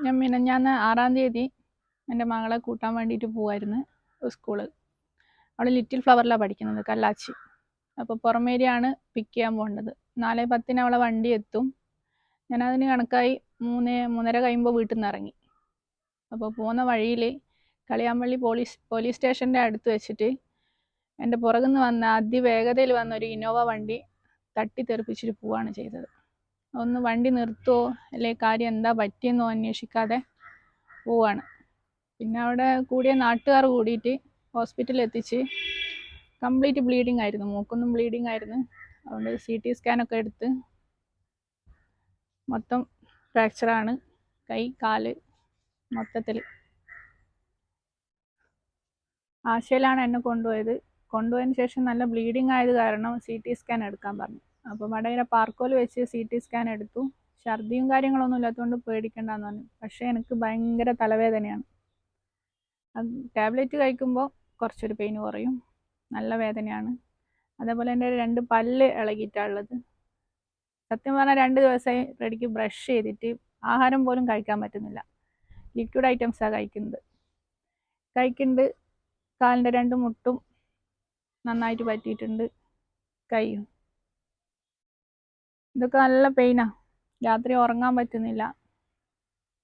ഞാൻ മിനിഞ്ഞാന്ന് 6-ാം തീയതി എൻ്റെ മകളെ കൂട്ടാൻ വേണ്ടിയിട്ട് പോവായിരുന്നു സ്കൂള്. അവൾ ലിറ്റിൽ ഫ്ലവറിലാണ് പഠിക്കുന്നത്, കല്ലാച്ചി. അപ്പോൾ പുറമേരിയാണ് പിക്ക് ചെയ്യാൻ പോകേണ്ടത്. 4:10 അവളെ വണ്ടി എത്തും. ഞാനതിന് കണക്കായി 3-3:30 കഴിയുമ്പോൾ വീട്ടിൽ നിന്ന് ഇറങ്ങി. അപ്പോൾ പോകുന്ന വഴിയിൽ കളിയാമ്പള്ളി പോലീസ് സ്റ്റേഷൻ്റെ അടുത്ത് വെച്ചിട്ട് എൻ്റെ പുറകിൽ നിന്ന് വന്ന അതിവേഗതയിൽ വന്ന ഒരു ഇന്നോവ വണ്ടി തട്ടിത്തെറിപ്പിച്ചിട്ട് പോവുകയാണ് ചെയ്തത്. ഒന്ന് വണ്ടി നിർത്തുമോ അല്ലെ കാര്യം എന്താ പറ്റിയെന്നോ അന്വേഷിക്കാതെ പോവാണ്. പിന്നെ അവിടെ കൂടിയ നാട്ടുകാർ കൂടിയിട്ട് ഹോസ്പിറ്റലിൽ എത്തിച്ച് കംപ്ലീറ്റ് ബ്ലീഡിങ് ആയിരുന്നു, മൂക്കൊന്നും ബ്ലീഡിങ് ആയിരുന്നു. അതുകൊണ്ട് CT സ്കാനൊക്കെ എടുത്ത് മൊത്തം ഫ്രാക്ചറാണ്, കൈ കാല് മൊത്തത്തിൽ. ആശയിലാണ് എന്നെ കൊണ്ടുപോയതിന് ശേഷം നല്ല ബ്ലീഡിങ് ആയത് കാരണം CT സ്കാൻ എടുക്കാൻ പറഞ്ഞു. അപ്പോൾ വടകര പാർക്കോൽ വെച്ച് CT സ്കാൻ എടുത്തു. ഛർദിയും കാര്യങ്ങളൊന്നും ഇല്ലാത്തതുകൊണ്ട് പേടിക്കണ്ടെന്ന് പറഞ്ഞു. പക്ഷേ എനിക്ക് ഭയങ്കര തലവേദനയാണ്. ടാബ്ലറ്റ് കഴിക്കുമ്പോൾ കുറച്ചൊരു പെയിൻ കുറയും, നല്ല വേദനയാണ്. അതേപോലെ എൻ്റെ 2 പല്ല് ഇളകിയിട്ടുള്ളത്. സത്യം പറഞ്ഞാൽ 2 ദിവസമായി റെഡിക്ക് ബ്രഷ് ചെയ്തിട്ട് ആഹാരം പോലും കഴിക്കാൻ പറ്റുന്നില്ല. ലിക്വിഡ് ഐറ്റംസാണ് കഴിക്കുന്നുണ്ട്. കാലിൻ്റെ 2 മുട്ടും നന്നായിട്ട് പറ്റിയിട്ടുണ്ട്, കൈയും. ഇതൊക്കെ നല്ല പെയിനാണ്, രാത്രി ഉറങ്ങാൻ പറ്റുന്നില്ല.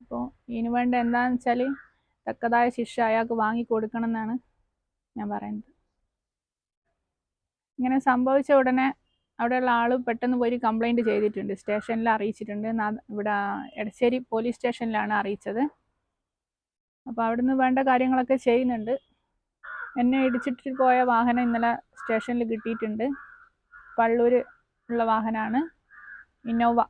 അപ്പോൾ ഇതിന് വേണ്ട എന്താണെന്ന് വെച്ചാൽ തക്കതായ ശിക്ഷ അയാൾക്ക് വാങ്ങിക്കൊടുക്കണം എന്നാണ് ഞാൻ പറയുന്നത്. ഇങ്ങനെ സംഭവിച്ച ഉടനെ അവിടെയുള്ള ആൾ പെട്ടെന്ന് പോയി കംപ്ലൈൻറ്റ് ചെയ്തിട്ടുണ്ട്, സ്റ്റേഷനിൽ അറിയിച്ചിട്ടുണ്ട്. ഇവിടെ എടശ്ശേരി പോലീസ് സ്റ്റേഷനിലാണ് അറിയിച്ചത്. അപ്പോൾ അവിടുന്ന് വേണ്ട കാര്യങ്ങളൊക്കെ ചെയ്യുന്നുണ്ട്. എന്നെ ഇടിച്ചിട്ട് പോയ വാഹനം ഇന്നലെ സ്റ്റേഷനിൽ കിട്ടിയിട്ടുണ്ട്. പള്ളൂർ ഉള്ള വാഹനമാണ്, ഇന്നോവ.